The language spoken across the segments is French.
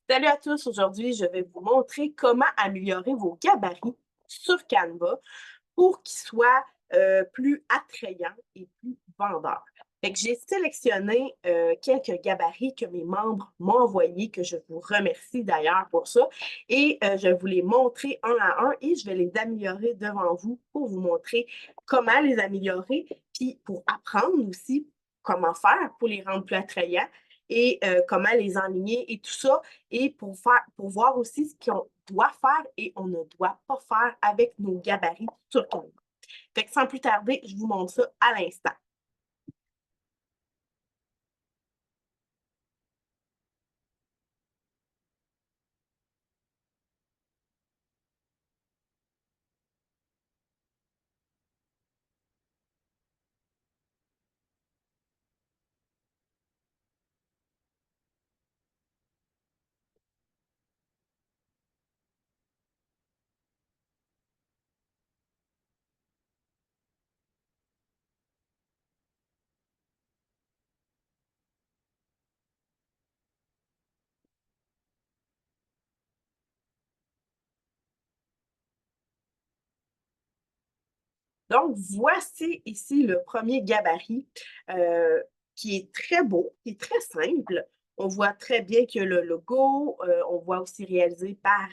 Salut à tous, aujourd'hui je vais vous montrer comment améliorer vos gabarits sur Canva pour qu'ils soient plus attrayants et plus vendeurs. Fait que j'ai sélectionné quelques gabarits que mes membres m'ont envoyés, que je vous remercie d'ailleurs pour ça. Et je vais vous les montrer un à un et je vais les améliorer devant vous pour vous montrer comment les améliorer, puis pour apprendre aussi comment faire pour les rendre plus attrayants et comment les enligner et tout ça, et pour voir aussi ce qu'on doit faire et on ne doit pas faire avec nos gabarits sur Canva. Fait que sans plus tarder, je vous montre ça à l'instant. Donc, voici ici le premier gabarit qui est très beau, qui est très simple. On voit très bien que le logo, on voit aussi réalisé par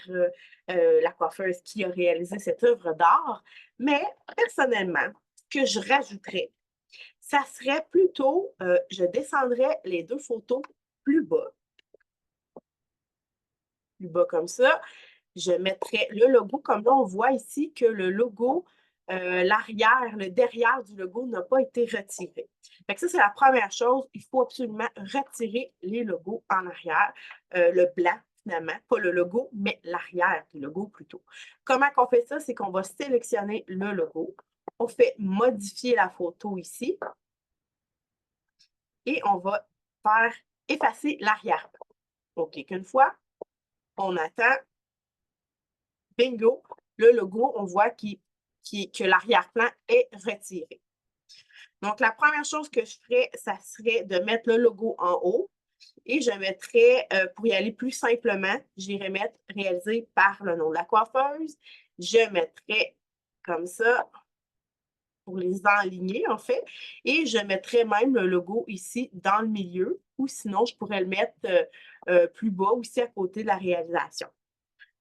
la coiffeuse qui a réalisé cette œuvre d'art. Mais personnellement, ce que je rajouterais, ça serait plutôt, je descendrais les deux photos plus bas comme ça. Je mettrais le logo, comme là, on voit ici que le logo, l'arrière, le derrière du logo n'a pas été retiré. Fait que ça, c'est la première chose. Il faut absolument retirer les logos en arrière, le blanc, finalement, pas le logo, mais l'arrière du logo plutôt. Comment qu'on fait ça? C'est qu'on va sélectionner le logo. On fait modifier la photo ici et on va faire effacer l'arrière-plan. OK, qu'une fois, on attend. Bingo, le logo, on voit que l'arrière-plan est retiré. Donc, la première chose que je ferais, ça serait de mettre le logo en haut et je mettrais, pour y aller plus simplement, j'irais mettre réalisé par le nom de la coiffeuse. Je mettrais comme ça pour les enligner, en fait, et je mettrais même le logo ici dans le milieu ou sinon, je pourrais le mettre plus bas aussi à côté de la réalisation.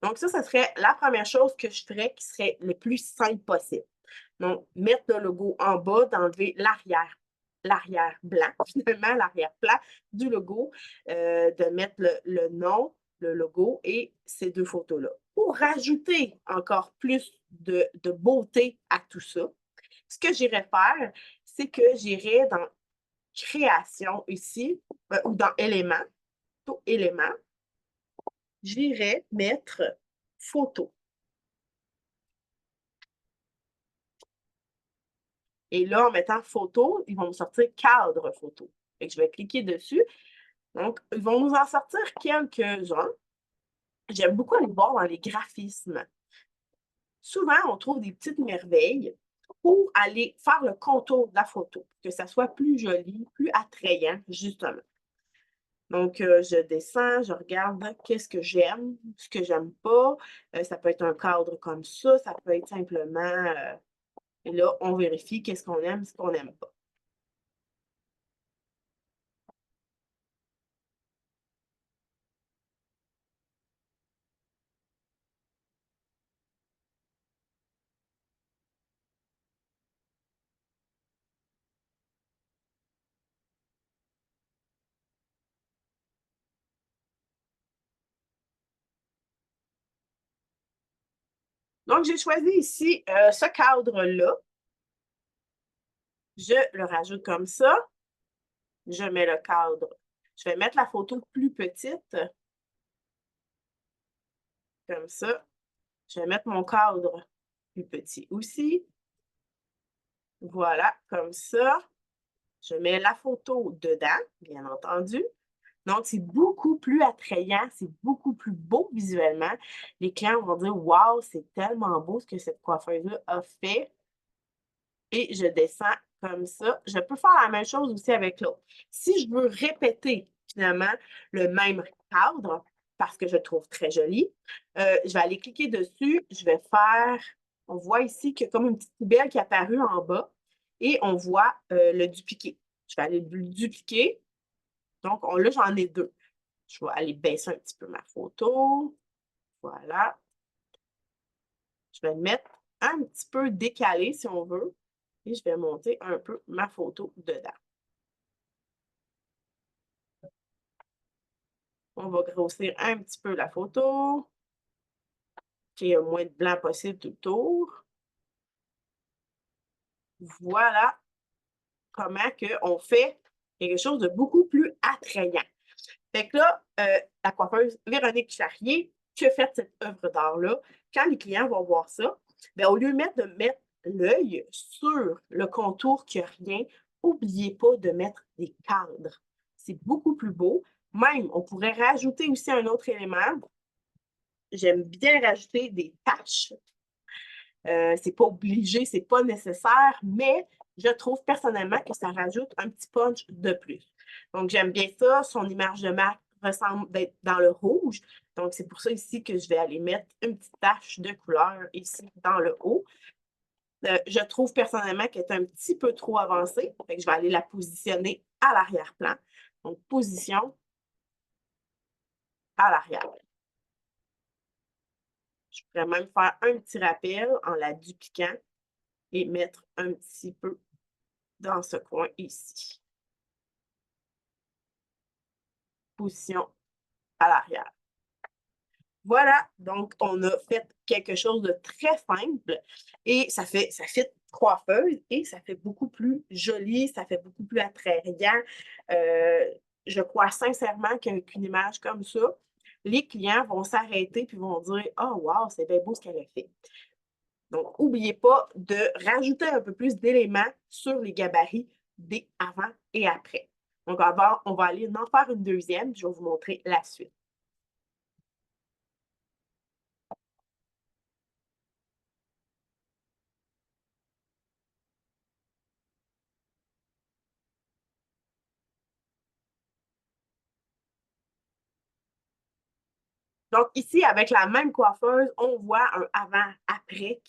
Donc, ça serait la première chose que je ferais qui serait le plus simple possible. Donc, mettre le logo en bas, d'enlever l'arrière blanc, finalement, l'arrière-plan du logo, de mettre le nom, le logo et ces deux photos-là. Pour rajouter encore plus de beauté à tout ça, ce que j'irais faire, c'est que j'irais dans création ici, ou dans éléments, plutôt éléments, j'irais mettre photo. Et là, en mettant photo, ils vont me sortir cadre photo. Fait que je vais cliquer dessus. Donc, ils vont nous en sortir quelques-uns. J'aime beaucoup aller voir dans les graphismes. Souvent, on trouve des petites merveilles pour aller faire le contour de la photo, que ça soit plus joli, plus attrayant, justement. Donc, je descends, je regarde qu'est-ce que j'aime, ce que j'aime pas. Ça peut être un cadre comme ça peut être simplement, et là, on vérifie qu'est-ce qu'on aime, ce qu'on n'aime pas. Donc, j'ai choisi ici ce cadre-là. Je le rajoute comme ça. Je mets le cadre. Je vais mettre la photo plus petite, comme ça. Je vais mettre mon cadre plus petit aussi. Voilà, comme ça. Je mets la photo dedans, bien entendu. Donc, c'est beaucoup plus attrayant, c'est beaucoup plus beau visuellement. Les clients vont dire: «Wow, c'est tellement beau ce que cette coiffeuse-là a fait». Et je descends comme ça. Je peux faire la même chose aussi avec l'autre. Si je veux répéter finalement le même cadre, parce que je le trouve très joli. Je vais aller cliquer dessus. Je vais faire, on voit ici qu'il y a comme une petite poubelle qui est apparue en bas et on voit le dupliquer. Je vais aller le dupliquer. Donc, là, j'en ai deux. Je vais aller baisser un petit peu ma photo. Voilà. Je vais le mettre un petit peu décalé si on veut. Et je vais monter un peu ma photo dedans. On va grossir un petit peu la photo. Qu'il y ait le moins de blanc possible tout autour. Voilà comment on fait quelque chose de beaucoup plus attrayant. Fait que là, la coiffeuse Véronique Charrier qui a fait cette œuvre d'art-là, quand les clients vont voir ça, bien, au lieu de mettre l'œil sur le contour qui n'a rien, n'oubliez pas de mettre des cadres. C'est beaucoup plus beau. Même, on pourrait rajouter aussi un autre élément. J'aime bien rajouter des taches. C'est pas obligé, c'est pas nécessaire, mais je trouve personnellement que ça rajoute un petit punch de plus. Donc, j'aime bien ça. Son image de marque ressemble d'être dans le rouge. Donc, c'est pour ça ici que je vais aller mettre une petite tache de couleur ici dans le haut. Je trouve personnellement qu'elle est un petit peu trop avancée. Fait que je vais aller la positionner à l'arrière-plan. Donc, position à l'arrière. Je pourrais même faire un petit rappel en la dupliquant et mettre un petit peu dans ce coin ici. Position à l'arrière. Voilà, donc on a fait quelque chose de très simple et ça fait coiffeuse et ça fait beaucoup plus joli, ça fait beaucoup plus attrayant. Je crois sincèrement qu'avec une image comme ça, les clients vont s'arrêter puis vont dire « Oh wow, c'est bien beau ce qu'elle a fait ». Donc, n'oubliez pas de rajouter un peu plus d'éléments sur les gabarits des avant et après. Donc, on va aller en faire une deuxième, je vais vous montrer la suite. Donc, ici, avec la même coiffeuse, on voit un avant-après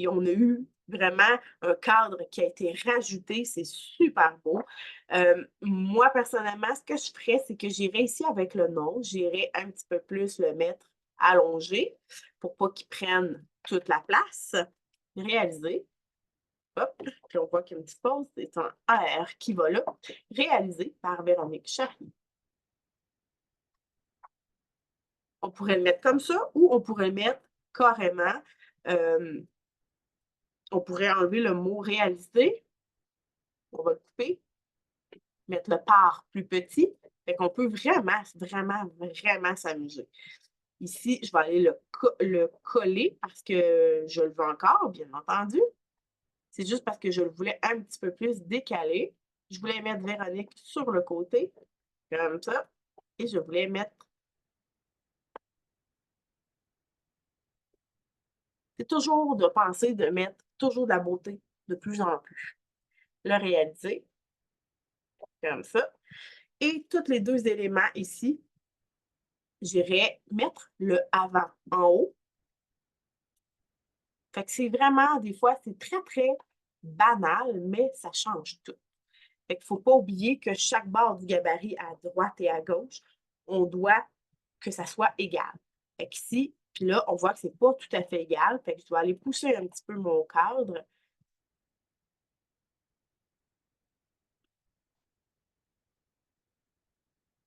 on a eu vraiment un cadre qui a été rajouté. C'est super beau. Moi, personnellement, ce que je ferais, c'est que j'irais ici avec le nom. J'irais un petit peu plus le mettre allongé pour pas qu'il prenne toute la place. Réalisé. Hop, puis on voit qu'il y a une petite pause. C'est un R qui va là. Réalisé par Véronique Charrier. On pourrait le mettre comme ça ou on pourrait le mettre carrément. On pourrait enlever le mot réalisé. On va le couper. Mettre le par plus petit. Fait qu'on peut vraiment, vraiment, vraiment s'amuser. Ici, je vais aller le coller parce que je le veux encore, bien entendu. C'est juste parce que je le voulais un petit peu plus décalé. Je voulais mettre Véronique sur le côté, comme ça. Et je voulais mettre. C'est toujours de penser de mettre toujours de la beauté de plus en plus. Le réaliser, comme ça. Et tous les deux éléments ici, j'irai mettre le avant en haut. Fait que c'est vraiment, des fois, c'est très, très banal, mais ça change tout. Fait qu'il ne faut pas oublier que chaque barre du gabarit à droite et à gauche, on doit que ça soit égal. Fait qu'ici, puis là, on voit que c'est pas tout à fait égal. Fait que je dois aller pousser un petit peu mon cadre.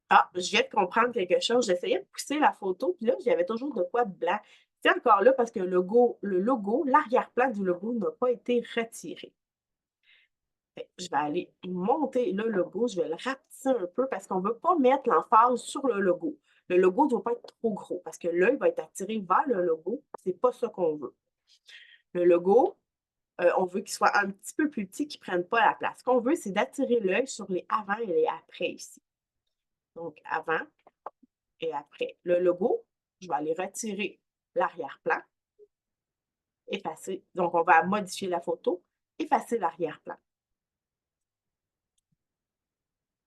Ah, je viens de comprendre quelque chose. J'essayais de pousser la photo, puis là, j'avais toujours de quoi de blanc. C'est encore là parce que le logo, l'arrière-plan du logo n'a pas été retiré. Je vais aller monter le logo, je vais le rapetisser un peu parce qu'on ne veut pas mettre l'emphase sur le logo. Le logo ne doit pas être trop gros parce que l'œil va être attiré vers le logo. Ce n'est pas ça qu'on veut. Le logo, on veut qu'il soit un petit peu plus petit, qu'il ne prenne pas la place. Ce qu'on veut, c'est d'attirer l'œil sur les avant et les après ici. Donc, avant et après. Le logo, je vais aller retirer l'arrière-plan, effacer. Donc, on va modifier la photo, effacer l'arrière-plan.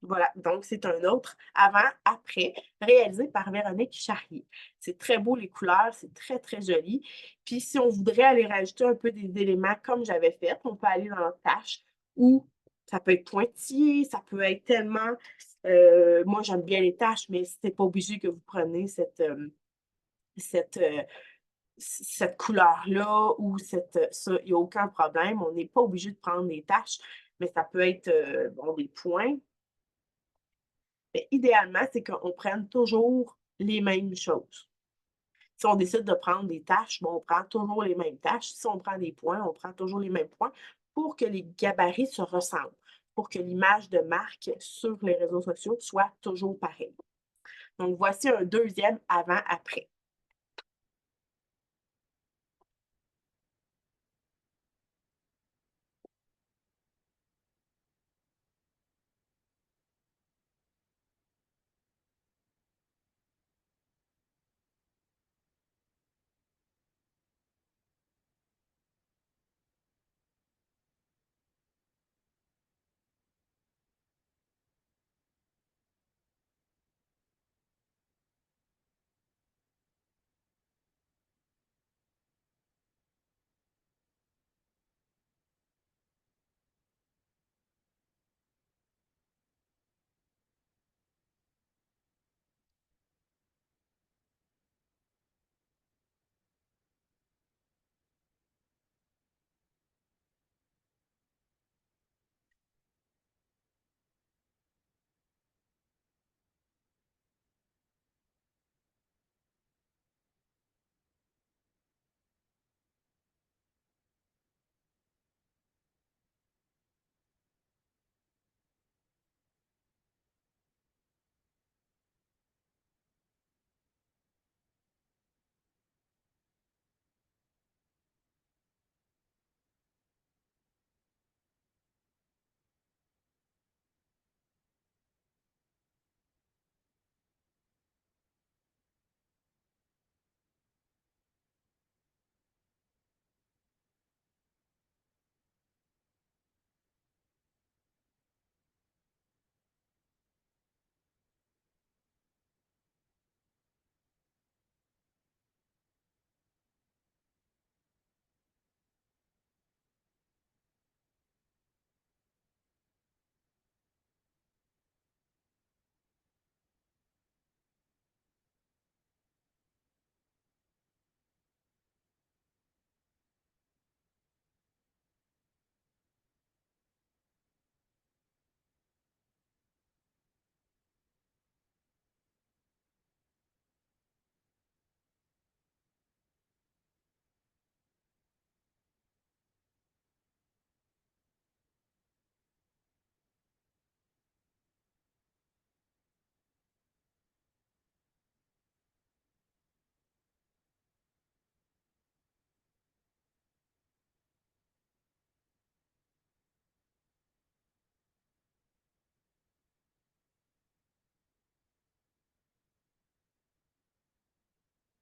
Voilà, donc c'est un autre avant-après réalisé par Véronique Charrier. C'est très beau les couleurs, c'est très, très joli. Puis si on voudrait aller rajouter un peu des éléments comme j'avais fait, on peut aller dans tâche ou ça peut être pointillé, ça peut être tellement... moi, j'aime bien les tâches, mais c'est pas obligé que vous preniez cette, euh, cette couleur-là ou ça, il n'y a aucun problème. On n'est pas obligé de prendre des tâches, mais ça peut être bon, des points. Mais idéalement, c'est qu'on prenne toujours les mêmes choses. Si on décide de prendre des tâches, bon, on prend toujours les mêmes tâches. Si on prend des points, on prend toujours les mêmes points pour que les gabarits se ressemblent, pour que l'image de marque sur les réseaux sociaux soit toujours pareille. Donc, voici un deuxième avant-après.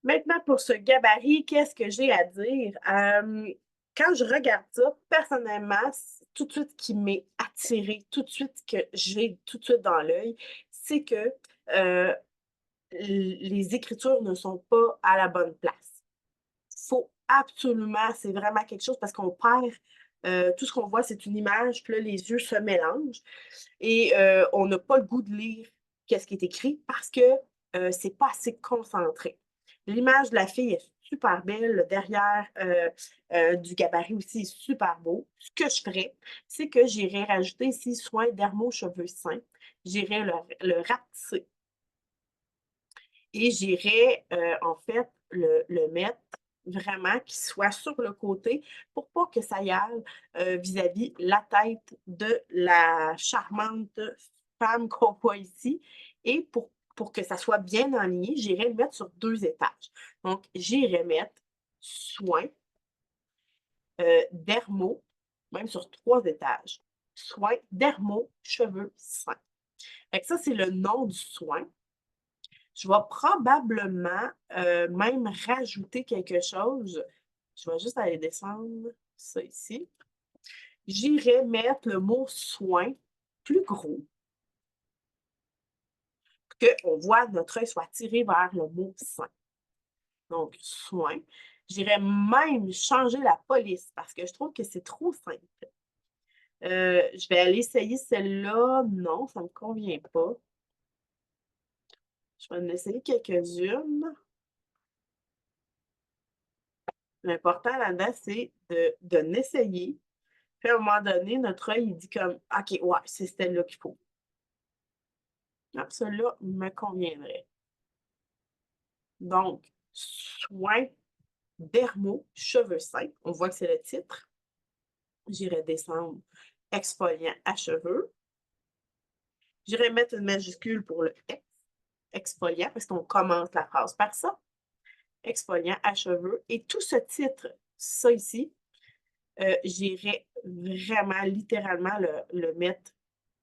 Maintenant, pour ce gabarit, qu'est-ce que j'ai à dire? Quand je regarde ça, personnellement, c'est tout de suite qui m'est attiré, tout de suite que j'ai tout de suite dans l'œil, c'est que euh, les écritures ne sont pas à la bonne place. Faut absolument, c'est vraiment quelque chose parce qu'on perd, tout ce qu'on voit, c'est une image, puis là, les yeux se mélangent et on n'a pas le goût de lire qu'est-ce qui est écrit parce que c'est pas assez concentré. L'image de la fille est super belle, le derrière du gabarit aussi est super beau. Ce que je ferais, c'est que j'irais rajouter ici soin dermo cheveux sains. J'irais le rapetisser et j'irais en fait le mettre vraiment qu'il soit sur le côté pour pas que ça y aille vis-à-vis la tête de la charmante femme qu'on voit ici. Et pour que ça soit bien aligné, j'irais le mettre sur deux étages. Donc, j'irais mettre soin, dermo, même sur trois étages. Soin, dermo, cheveux sains. Fait que ça, c'est le nom du soin. Je vais probablement même rajouter quelque chose. Je vais juste aller descendre ça ici. J'irai mettre le mot soin plus gros. qu'on voit notre œil soit tiré vers le mot soin. Donc, soin. J'irais même changer la police parce que je trouve que c'est trop simple. Je vais aller essayer celle-là. Non, ça ne me convient pas. Je vais en essayer quelques-unes. L'important là-dedans, c'est de n'essayer. Puis à un moment donné, notre œil, il dit comme OK, ouais, c'est celle-là qu'il faut. Ah, celle-là me conviendrait. Donc, soin dermo, cheveux sains. On voit que c'est le titre. J'irai descendre exfoliant à cheveux. J'irai mettre une majuscule pour le X, exfoliant, parce qu'on commence la phrase par ça. Exfoliant à cheveux. Et tout ce titre, ça ici, j'irai vraiment littéralement le mettre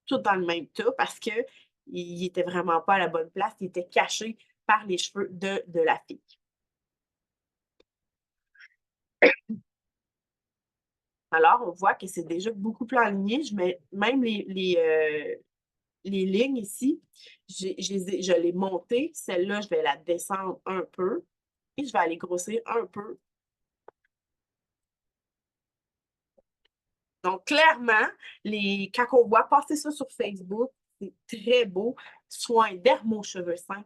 tout dans le même tas parce qu'il n'était vraiment pas à la bonne place. Il était caché par les cheveux de la fille. Alors, on voit que c'est déjà beaucoup plus aligné. Je mets même les lignes ici, je l'ai montée. Celle-là, je vais la descendre un peu et je vais aller grossir un peu. Donc, clairement, quand on voit passer ça sur Facebook, c'est très beau. Soin dermo-cheveux sains.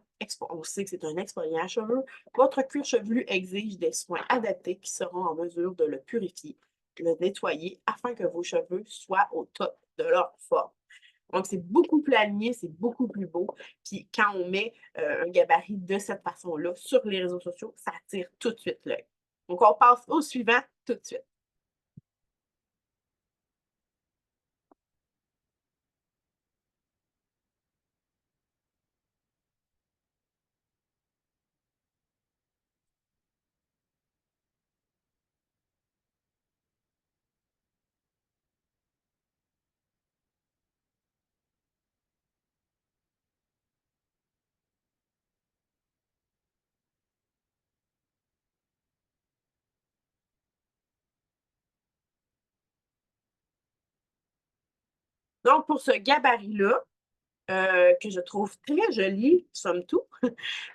On sait que c'est un exfoliant à cheveux. Votre cuir chevelu exige des soins adaptés qui seront en mesure de le purifier, de le nettoyer afin que vos cheveux soient au top de leur forme. Donc, c'est beaucoup plus aligné, c'est beaucoup plus beau. Puis, quand on met un gabarit de cette façon-là sur les réseaux sociaux, ça attire tout de suite l'œil. Donc, on passe au suivant tout de suite. Donc, pour ce gabarit-là, que je trouve très joli, somme toute,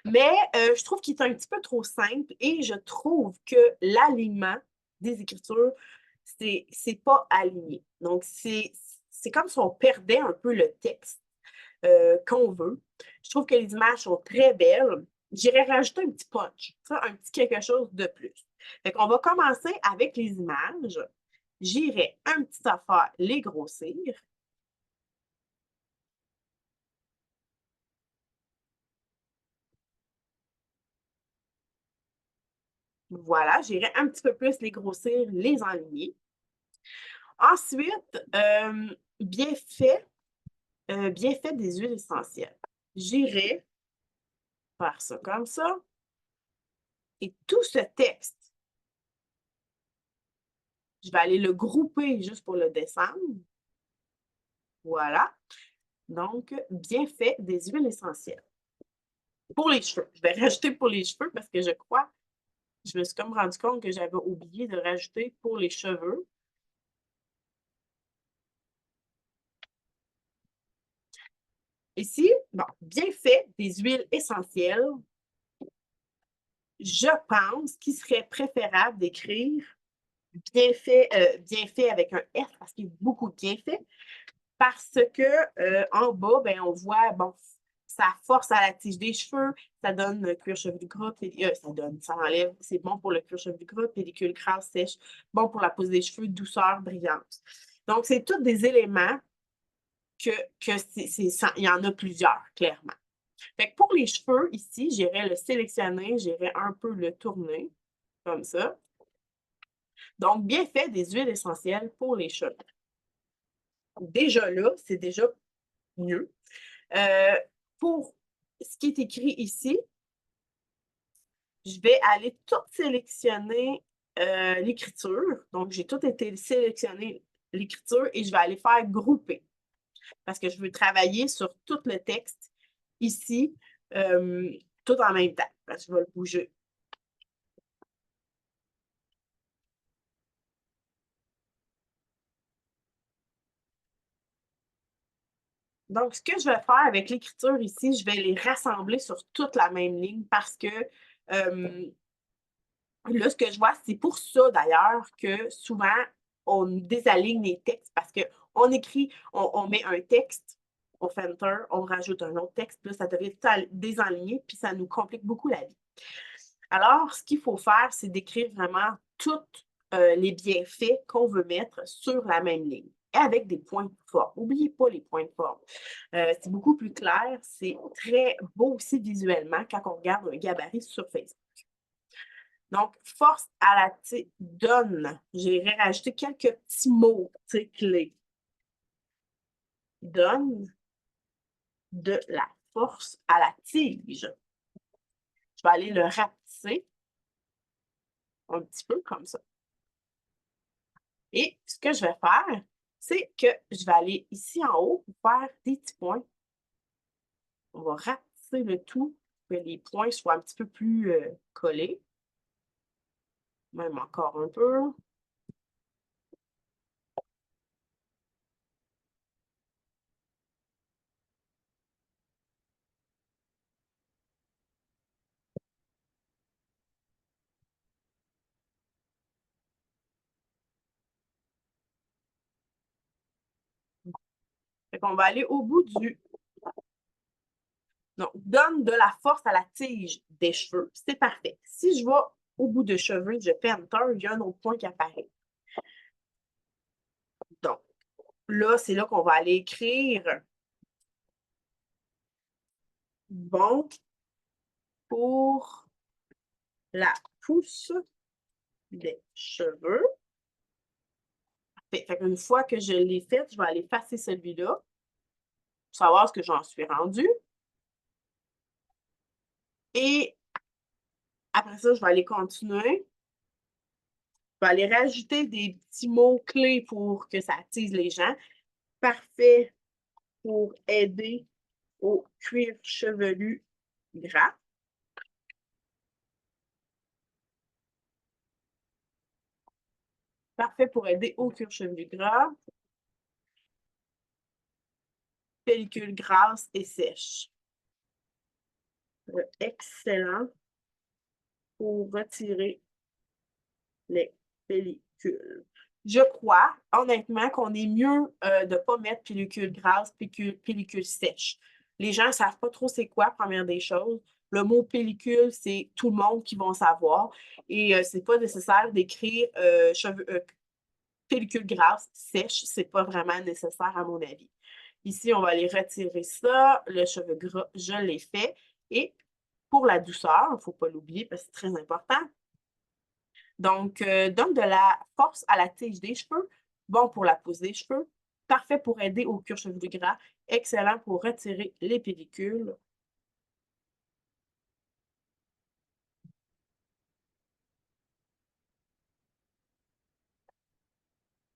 mais je trouve qu'il est un petit peu trop simple et je trouve que l'alignement des écritures, c'est pas aligné. Donc, c'est comme si on perdait un peu le texte qu'on veut. Je trouve que les images sont très belles. J'irais rajouter un petit punch, ça, un petit quelque chose de plus. Fait qu'on va commencer avec les images. J'irai un petit affaire les grossir. Voilà, j'irai un petit peu plus les grossir, les enligner. Ensuite, bien fait des huiles essentielles. J'irai faire ça comme ça. Et tout ce texte, je vais aller le grouper juste pour le descendre. Voilà. Donc, bien fait des huiles essentielles. Pour les cheveux. Je vais rajouter pour les cheveux parce que je me suis comme rendu compte que j'avais oublié de rajouter pour les cheveux. Ici, bon, bien fait des huiles essentielles. Je pense qu'il serait préférable d'écrire bien fait avec un F parce qu'il y a beaucoup de bienfaits. Parce que en bas, ben, on voit, bon, ça force à la tige des cheveux, ça donne le cuir chevelu gras, ça enlève, c'est bon pour le cuir chevelu gras, pellicule grasse, sèche, bon pour la pose des cheveux, douceur, brillance. Donc, c'est tous des éléments que il y en a plusieurs, clairement. Fait que pour les cheveux, ici, j'irais le sélectionner, j'irais un peu le tourner, comme ça. Donc, bien fait des huiles essentielles pour les cheveux. Déjà là, c'est déjà mieux. Pour ce qui est écrit ici, je vais aller tout sélectionner l'écriture. Donc, j'ai tout été sélectionné l'écriture et je vais aller faire grouper parce que je veux travailler sur tout le texte ici, tout en même temps. Parce que je vais le bouger. Donc, ce que je vais faire avec l'écriture ici, je vais les rassembler sur toute la même ligne parce que là, ce que je vois, c'est pour ça d'ailleurs que souvent, on désaligne les textes parce qu'on écrit, on met un texte, on fait Enter, on rajoute un autre texte, puis là, ça devient désaligné, puis ça nous complique beaucoup la vie. Alors, ce qu'il faut faire, c'est d'écrire vraiment tous les bienfaits qu'on veut mettre sur la même ligne et avec des points forts. N'oubliez pas les points forts. C'est beaucoup plus clair, c'est très beau aussi visuellement quand on regarde un gabarit sur Facebook. Donc, force à la donne. J'irai rajouter quelques petits mots clés. Donne de la force à la tige. Je vais aller le rapetisser un petit peu comme ça. Et ce que je vais faire, c'est que je vais aller ici en haut pour faire des petits points. On va rapetisser le tout pour que les points soient un petit peu plus collés. Même encore un peu. Fait qu'on va aller au bout du... Donc, donne de la force à la tige des cheveux. C'est parfait. Si je vais au bout de cheveux, je fais Enter, il y a un autre point qui apparaît. Donc, là, c'est là qu'on va aller écrire bon pour la pousse des cheveux. Fait qu'une fois que je l'ai fait, je vais aller effacer celui-là pour savoir ce que j'en suis rendu. Et après ça, je vais aller continuer. Je vais aller rajouter des petits mots-clés pour que ça attise les gens. Parfait pour aider au cuir chevelu gras. Parfait pour aider au cuir chevelu gras. Pellicule grasse et sèche. Excellent pour retirer les pellicules. Je crois, honnêtement, qu'on est mieux de ne pas mettre pellicule grasse, pellicule sèche. Les gens ne savent pas trop c'est quoi, première des choses. Le mot pellicule, c'est tout le monde qui va savoir. Et c'est pas nécessaire d'écrire pellicule grasse, sèche. C'est pas vraiment nécessaire à mon avis. Ici, on va aller retirer ça. Le cheveu gras, je l'ai fait. Et pour la douceur, il ne faut pas l'oublier parce que c'est très important. Donc, donne de la force à la tige des cheveux, bon pour la pousse des cheveux, parfait pour aider au cuir chevelu gras, excellent pour retirer les pellicules.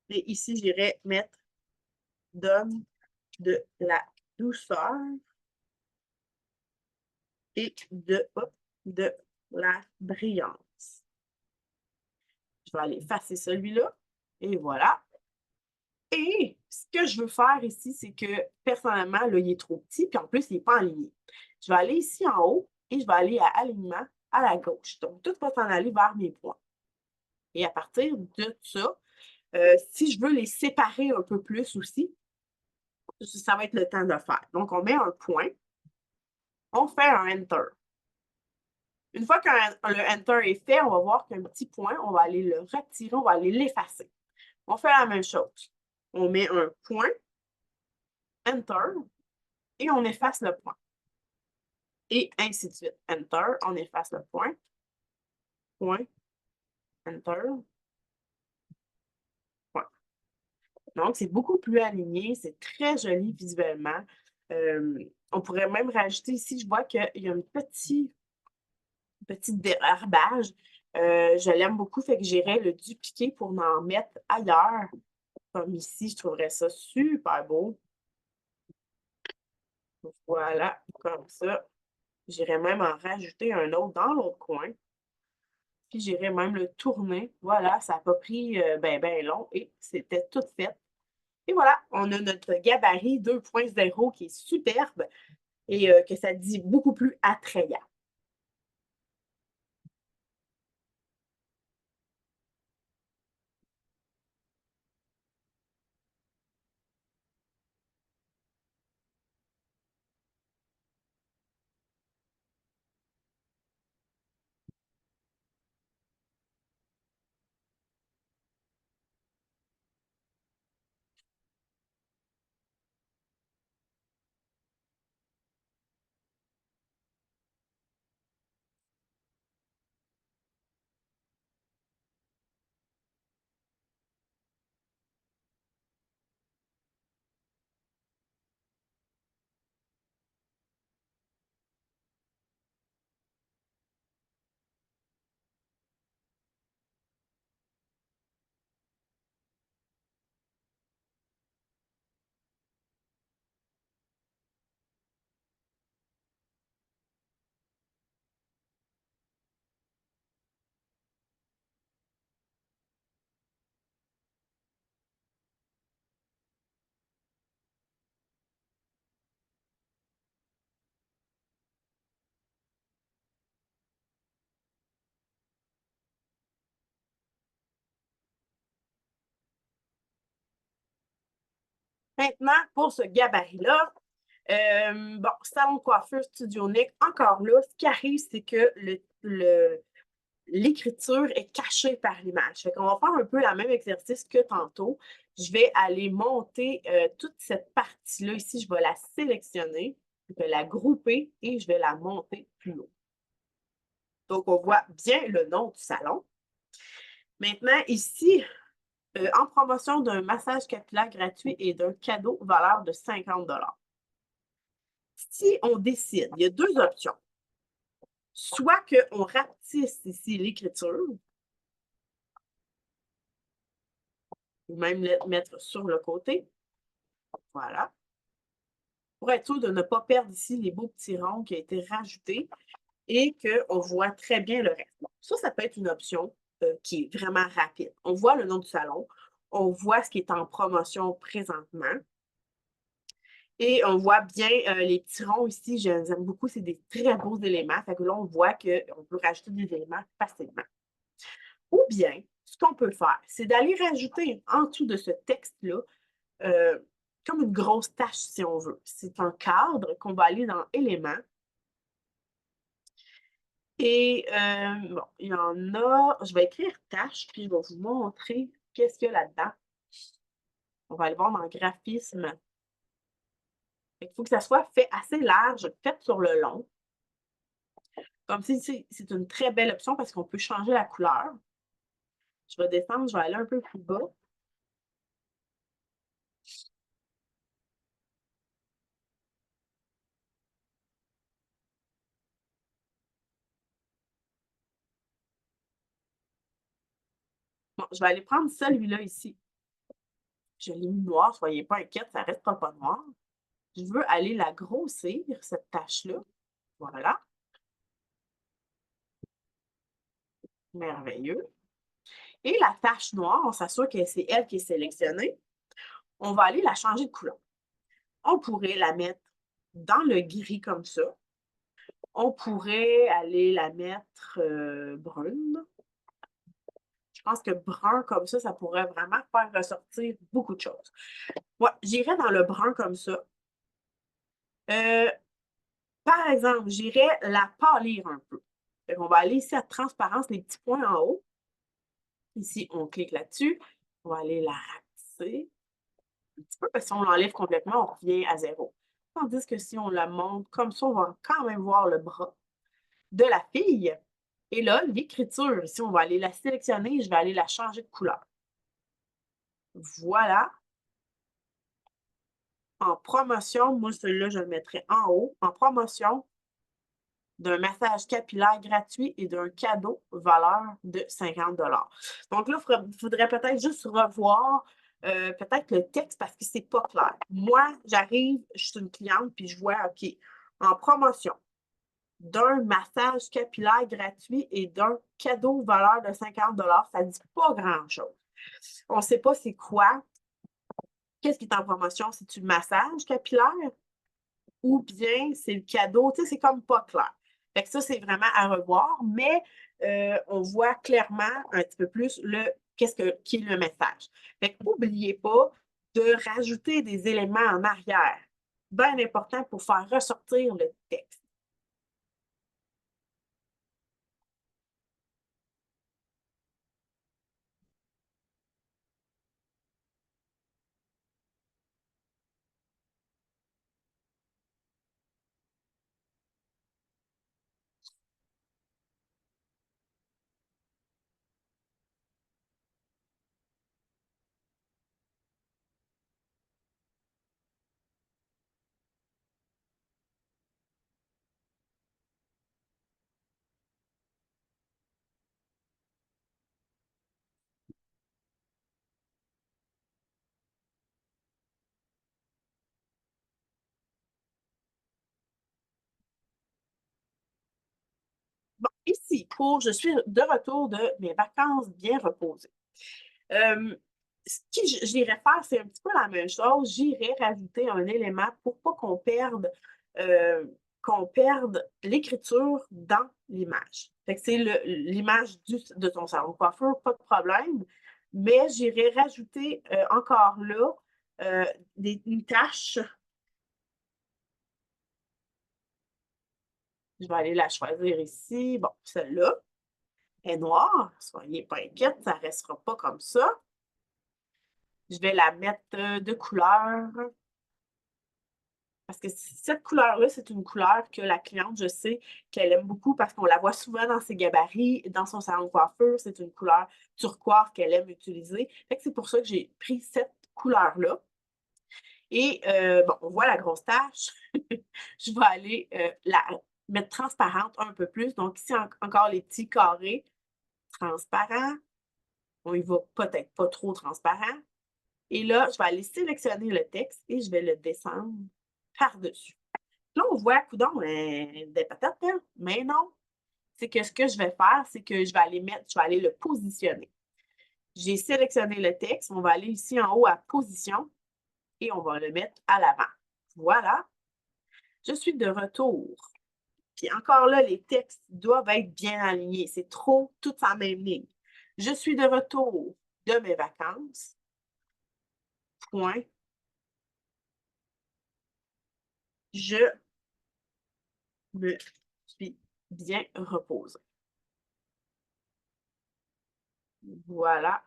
Et ici, j'irai mettre donne de la douceur et de la brillance. Je vais aller effacer celui-là. Et voilà. Et ce que je veux faire ici, c'est que personnellement, là, il est trop petit, puis en plus, il n'est pas aligné. Je vais aller ici en haut et je vais aller à alignement à la gauche. Donc, tout va s'en aller vers mes points. Et à partir de ça, si je veux les séparer un peu plus aussi, ça va être le temps de faire. Donc, on met un point, on fait un Enter. Une fois que le Enter est fait, on va voir qu'un petit point, on va aller le retirer, on va aller l'effacer. On fait la même chose. On met un point, Enter, et on efface le point. Et ainsi de suite. Enter, on efface le point. Point, Enter, point. Donc, c'est beaucoup plus aligné, c'est très joli visuellement. On pourrait même rajouter ici, je vois qu'il y a un petit dérarbage. Je l'aime beaucoup, fait que j'irais le dupliquer pour en mettre ailleurs. Comme ici, je trouverais ça super beau. Voilà, comme ça. J'irais même en rajouter un autre dans l'autre coin. Puis j'irais même le tourner. Voilà, ça n'a pas pris ben long et c'était tout fait. Et voilà, on a notre gabarit 2.0 qui est superbe et que ça dit beaucoup plus attrayant. Maintenant, pour ce gabarit-là, bon, salon de coiffure, studio Nick, encore là, ce qui arrive, c'est que l'écriture est cachée par l'image. Fait qu'on va faire un peu le même exercice que tantôt. Je vais aller monter toute cette partie-là ici, je vais la sélectionner, je vais la grouper et je vais la monter plus haut. Donc, on voit bien le nom du salon. Maintenant, ici, en promotion d'un massage capillaire gratuit et d'un cadeau valeur de 50 $. Si on décide, il y a deux options. Soit qu'on rapetisse ici l'écriture, ou même le mettre sur le côté. Voilà. Pour être sûr de ne pas perdre ici les beaux petits ronds qui ont été rajoutés et qu'on voit très bien le reste. Bon, ça peut être une option qui est vraiment rapide. On voit le nom du salon, on voit ce qui est en promotion présentement. Et on voit bien les petits ronds ici, je les aime beaucoup, c'est des très beaux éléments. Fait que là, on voit qu'on peut rajouter des éléments facilement. Ou bien, ce qu'on peut faire, c'est d'aller rajouter en dessous de ce texte-là, comme une grosse tâche, si on veut. C'est un cadre qu'on va aller dans Éléments. Et bon, il y en a, je vais écrire tâche, puis je vais vous montrer qu'est-ce qu'il y a là-dedans. On va aller voir dans Graphisme. Il faut que ça soit fait assez large, fait sur le long. Comme si c'est une très belle option parce qu'on peut changer la couleur. Je vais descendre, je vais aller un peu plus bas. Bon, je vais aller prendre celui-là ici. Je l'ai mis noir, soyez pas inquiète, ça ne restera pas noir. Je veux aller la grossir, cette tâche-là. Voilà. Merveilleux. Et la tache noire, on s'assure que c'est elle qui est sélectionnée. On va aller la changer de couleur. On pourrait la mettre dans le gris comme ça. On pourrait aller la mettre brune. Je pense que brun comme ça pourrait vraiment faire ressortir beaucoup de choses. Ouais, j'irais dans le brun comme ça. Par exemple, j'irais la pâlir un peu. On va aller ici à transparence, les petits points en haut. Ici, on clique là-dessus. On va aller la rapetisser un petit peu, parce que si on l'enlève complètement, on revient à zéro. Tandis que si on la monte comme ça, on va quand même voir le bras de la fille. Et là, l'écriture, ici, on va aller la sélectionner, je vais aller la changer de couleur. Voilà. En promotion, moi, celui-là, je le mettrai en haut. En promotion d'un massage capillaire gratuit et d'un cadeau valeur de 50 $. Donc là, il faudrait peut-être juste revoir peut-être le texte parce que c'est pas clair. Moi, j'arrive, je suis une cliente, puis je vois, OK, en promotion d'un massage capillaire gratuit et d'un cadeau valeur de 50 $, ça ne dit pas grand-chose. On ne sait pas c'est quoi. Qu'est-ce qui est en promotion? C'est-tu le massage capillaire ou bien c'est le cadeau? Tu sais, c'est comme pas clair. Fait que ça, c'est vraiment à revoir, mais on voit clairement un petit peu plus qui est le message. Fait que n'oubliez pas de rajouter des éléments en arrière, bien important pour faire ressortir le texte. Bon, ici, je suis de retour de mes vacances bien reposées. Ce que j'irais faire, c'est un petit peu la même chose. J'irais rajouter un élément pour pas euh, qu'on perde l'écriture dans l'image. Fait que c'est l'image de ton salon de coiffure, pas de problème. Mais j'irais rajouter encore là une tâche. Je vais aller la choisir ici. Bon, celle-là est noire. Soyez pas inquiète, ça ne restera pas comme ça. Je vais la mettre de couleur. Parce que cette couleur-là, c'est une couleur que la cliente, je sais qu'elle aime beaucoup parce qu'on la voit souvent dans ses gabarits, dans son salon de coiffure. C'est une couleur turquoise qu'elle aime utiliser. Fait que c'est pour ça que j'ai pris cette couleur-là. Et bon, on voit la grosse tache. Je vais aller la mettre transparente un peu plus. Donc ici, encore les petits carrés transparents. On y va peut-être pas trop transparent. Et là, je vais aller sélectionner le texte et je vais le descendre par-dessus. Là, on voit, coudon, des patates, hein? Mais non. C'est que ce que je vais faire, c'est que je vais aller le positionner. J'ai sélectionné le texte, on va aller ici en haut à position et on va le mettre à l'avant. Voilà. Je suis de retour. Puis encore là, les textes doivent être bien alignés. C'est trop tout en même ligne. Je suis de retour de mes vacances. Point. Je me suis bien reposée. Voilà.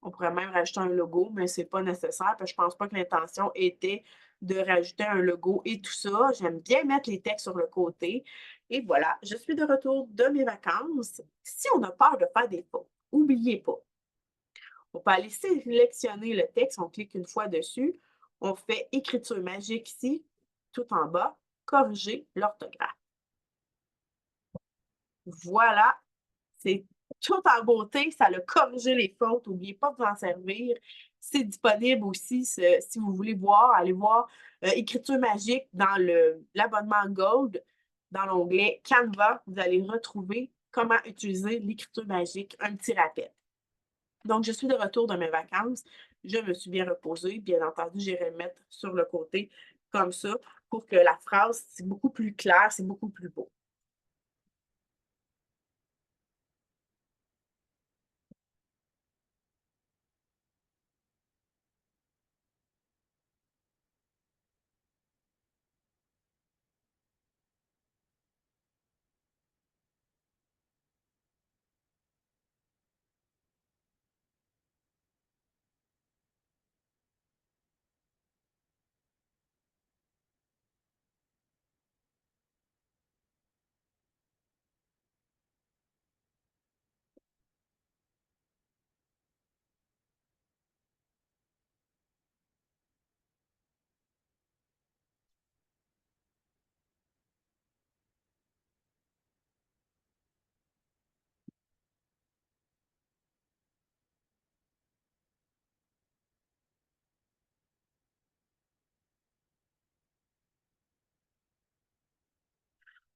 On pourrait même rajouter un logo, mais ce n'est pas nécessaire parce que je ne pense pas que l'intention était de rajouter un logo et tout ça. J'aime bien mettre les textes sur le côté. Et voilà, je suis de retour de mes vacances. Si on a peur de faire des fautes, n'oubliez pas. On peut aller sélectionner le texte, on clique une fois dessus. On fait écriture magique ici, tout en bas, corriger l'orthographe. Voilà, c'est tout en beauté. Ça a corrigé les fautes. N'oubliez pas de vous en servir. C'est disponible aussi si vous voulez voir. Allez voir Écriture magique dans l'abonnement Gold, dans l'onglet Canva. Vous allez retrouver comment utiliser l'écriture magique, un petit rappel. Donc, je suis de retour de mes vacances. Je me suis bien reposée. Bien entendu, j'irai le mettre sur le côté comme ça pour que la phrase, c'est beaucoup plus clair, c'est beaucoup plus beau.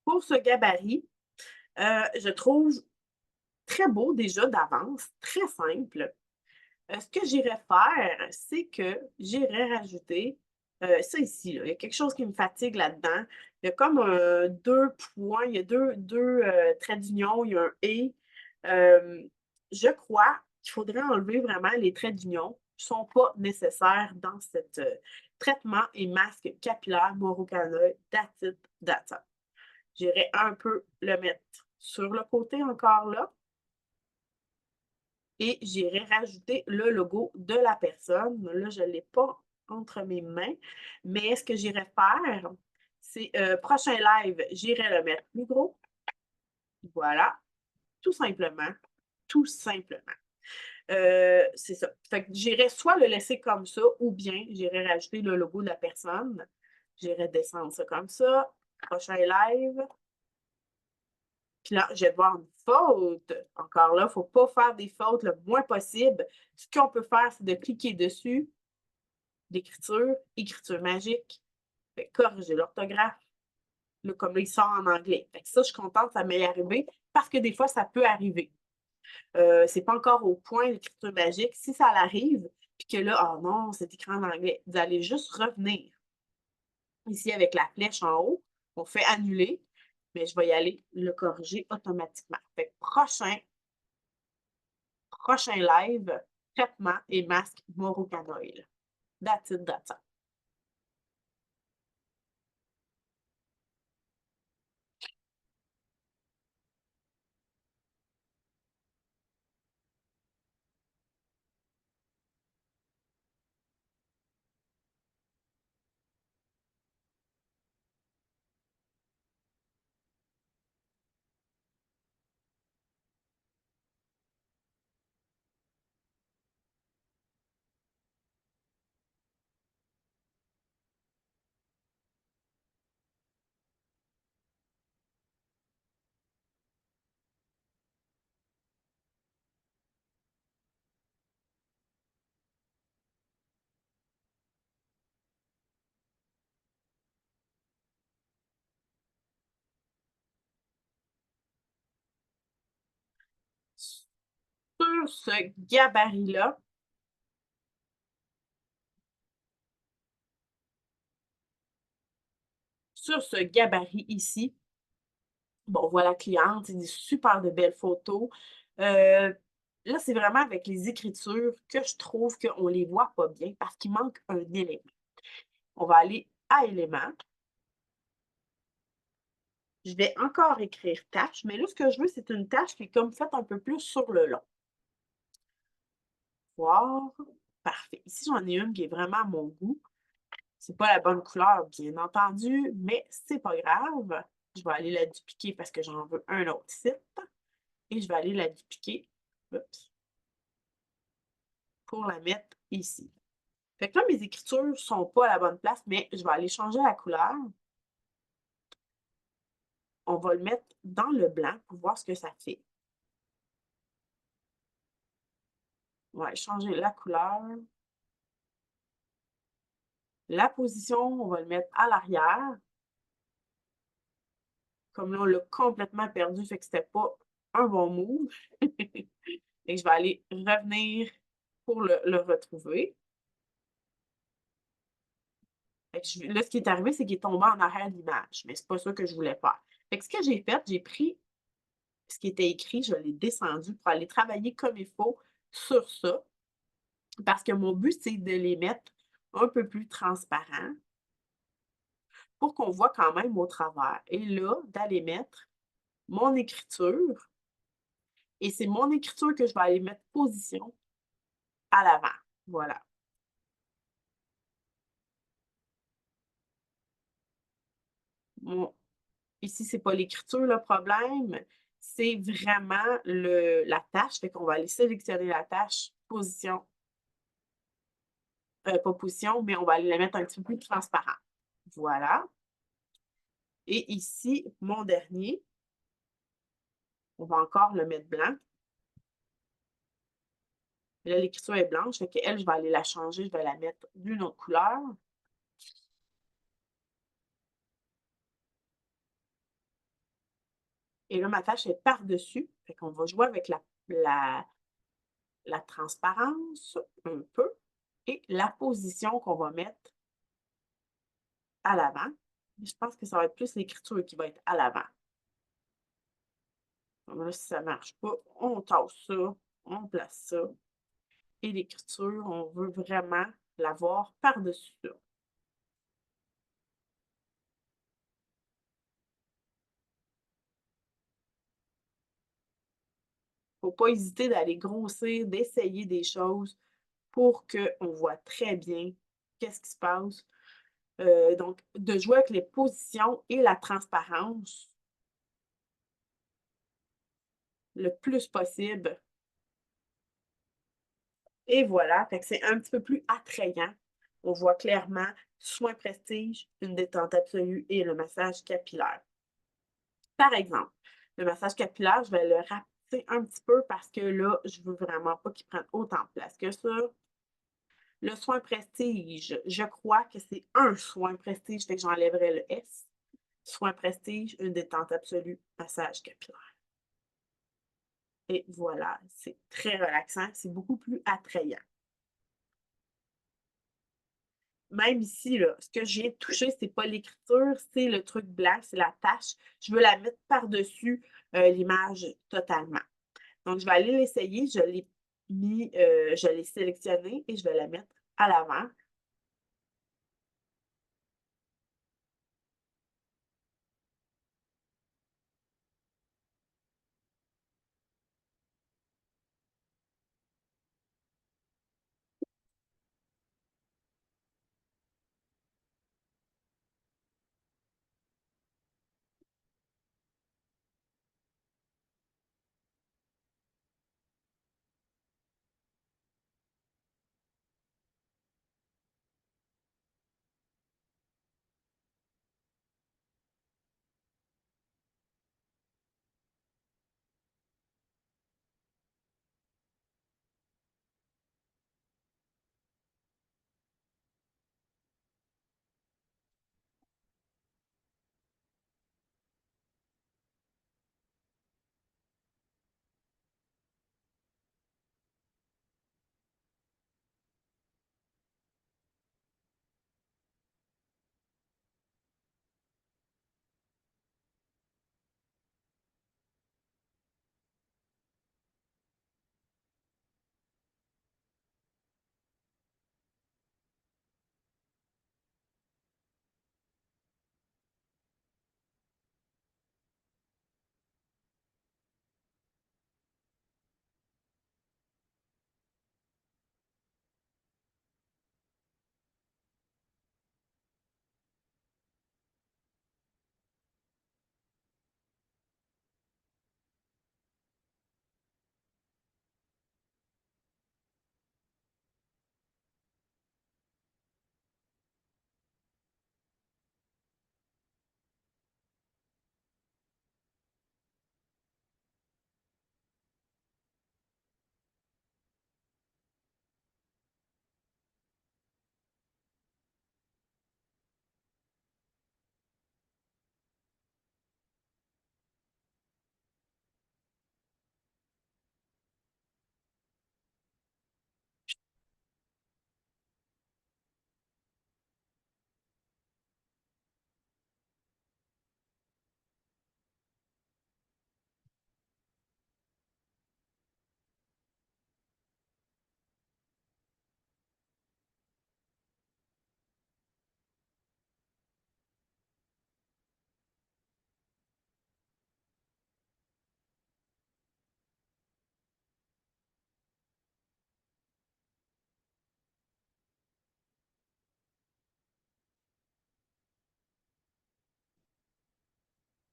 Pour ce gabarit, je trouve très beau déjà d'avance, très simple. Ce que j'irais faire, c'est que j'irais rajouter ça ici, là. Il y a quelque chose qui me fatigue là-dedans. Il y a comme deux points, il y a deux traits d'union, il y a un et. Euh, je crois qu'il faudrait enlever vraiment les traits d'union qui ne sont pas nécessaires dans cet traitement et masque capillaire Morocanoï Datit Data. J'irais un peu le mettre sur le côté encore là et j'irai rajouter le logo de la personne. Là, je ne l'ai pas entre mes mains, mais ce que j'irai faire, c'est prochain live, j'irai le mettre plus gros. Voilà, tout simplement. Tout simplement. C'est ça. Fait que j'irai soit le laisser comme ça ou bien j'irai rajouter le logo de la personne. J'irai descendre ça comme ça. Prochain live. Puis là, je vais voir une faute. Encore là, il ne faut pas faire des fautes le moins possible. Ce qu'on peut faire, c'est de cliquer dessus, d'écriture, écriture magique, corriger l'orthographe. Là, comme là, il sort en anglais. Fait que ça, je suis contente, ça m'est arrivé parce que des fois, ça peut arriver. C'est pas encore au point l'écriture magique. Si ça l'arrive, puis que là, oh non, c'est écrit en anglais, vous allez juste revenir ici avec la flèche en haut. On fait annuler, mais je vais y aller le corriger automatiquement. Fait que prochain live, traitement et masque Morocanoil. That's it, that's it. Sur ce gabarit-là, sur ce gabarit ici, bon, voilà la cliente, c'est des super de belles photos. Là, c'est vraiment avec les écritures que je trouve qu'on ne les voit pas bien parce qu'il manque un élément. On va aller à éléments. Je vais encore écrire tâche, mais là, ce que je veux, c'est une tâche qui est comme faite un peu plus sur le long. Voir. Parfait. Ici, j'en ai une qui est vraiment à mon goût. C'est pas la bonne couleur, bien entendu, mais c'est pas grave. Je vais aller la dupliquer parce que j'en veux un autre site. Et je vais aller la dupliquer pour la mettre ici. Fait que là, mes écritures ne sont pas à la bonne place, mais je vais aller changer la couleur. On va le mettre dans le blanc pour voir ce que ça fait. On va aller changer la couleur. La position, on va le mettre à l'arrière. Comme là, on l'a complètement perdu, fait que c'était pas un bon move. Et je vais aller revenir pour le retrouver. Là, ce qui est arrivé, c'est qu'il est tombé en arrière de l'image, mais c'est pas ça que je voulais faire. Fait que ce que j'ai fait, j'ai pris ce qui était écrit, je l'ai descendu pour aller travailler comme il faut sur ça, parce que mon but, c'est de les mettre un peu plus transparents pour qu'on voit quand même au travers. Et là, d'aller mettre mon écriture, et c'est mon écriture que je vais aller mettre position à l'avant. Voilà. Bon, ici, c'est pas l'écriture le problème, c'est vraiment la tâche. Fait qu'on va aller sélectionner la tâche, position, pas position, mais on va aller la mettre un petit peu plus transparent. Voilà. Et ici, mon dernier, on va encore le mettre blanc. Là, l'écriture est blanche, fait qu'elle, je vais aller la changer, je vais la mettre d'une autre couleur. Et là, ma tâche est par-dessus. Fait qu'on va jouer avec la transparence, un peu, et la position qu'on va mettre à l'avant. Je pense que ça va être plus l'écriture qui va être à l'avant. Là, si ça ne marche pas, on tasse ça, on place ça. Et l'écriture, on veut vraiment l'avoir par-dessus ça. Il ne faut pas hésiter d'aller grossir, d'essayer des choses pour qu'on voit très bien qu'est-ce qui se passe. Donc, de jouer avec les positions et la transparence le plus possible. Et voilà, fait que c'est un petit peu plus attrayant. On voit clairement soin prestige, une détente absolue et le massage capillaire. Par exemple, le massage capillaire, je vais le rapetisser un petit peu parce que là, je veux vraiment pas qu'il prenne autant de place que ça. Le soin prestige, je crois que c'est un soin prestige, fait que j'enlèverai le S. Soin prestige, une détente absolue, massage capillaire. Et voilà, c'est très relaxant, c'est beaucoup plus attrayant. Même ici, là, ce que je viens de toucher, c'est pas l'écriture, c'est le truc blanc, c'est la tache. Je veux la mettre par-dessus l'image totalement. Donc, je vais aller l'essayer. Je l'ai mis, je l'ai sélectionné et je vais la mettre à l'avant.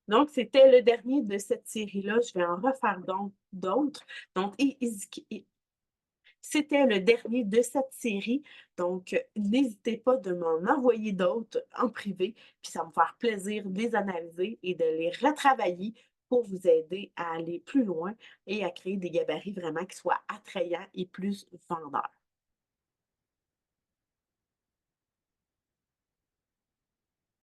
Donc, c'était le dernier de cette série-là. Je vais en refaire donc d'autres. Donc, c'était le dernier de cette série. Donc, n'hésitez pas de m'en envoyer d'autres en privé. Puis ça va me faire plaisir de les analyser et de les retravailler pour vous aider à aller plus loin et à créer des gabarits vraiment qui soient attrayants et plus vendeurs.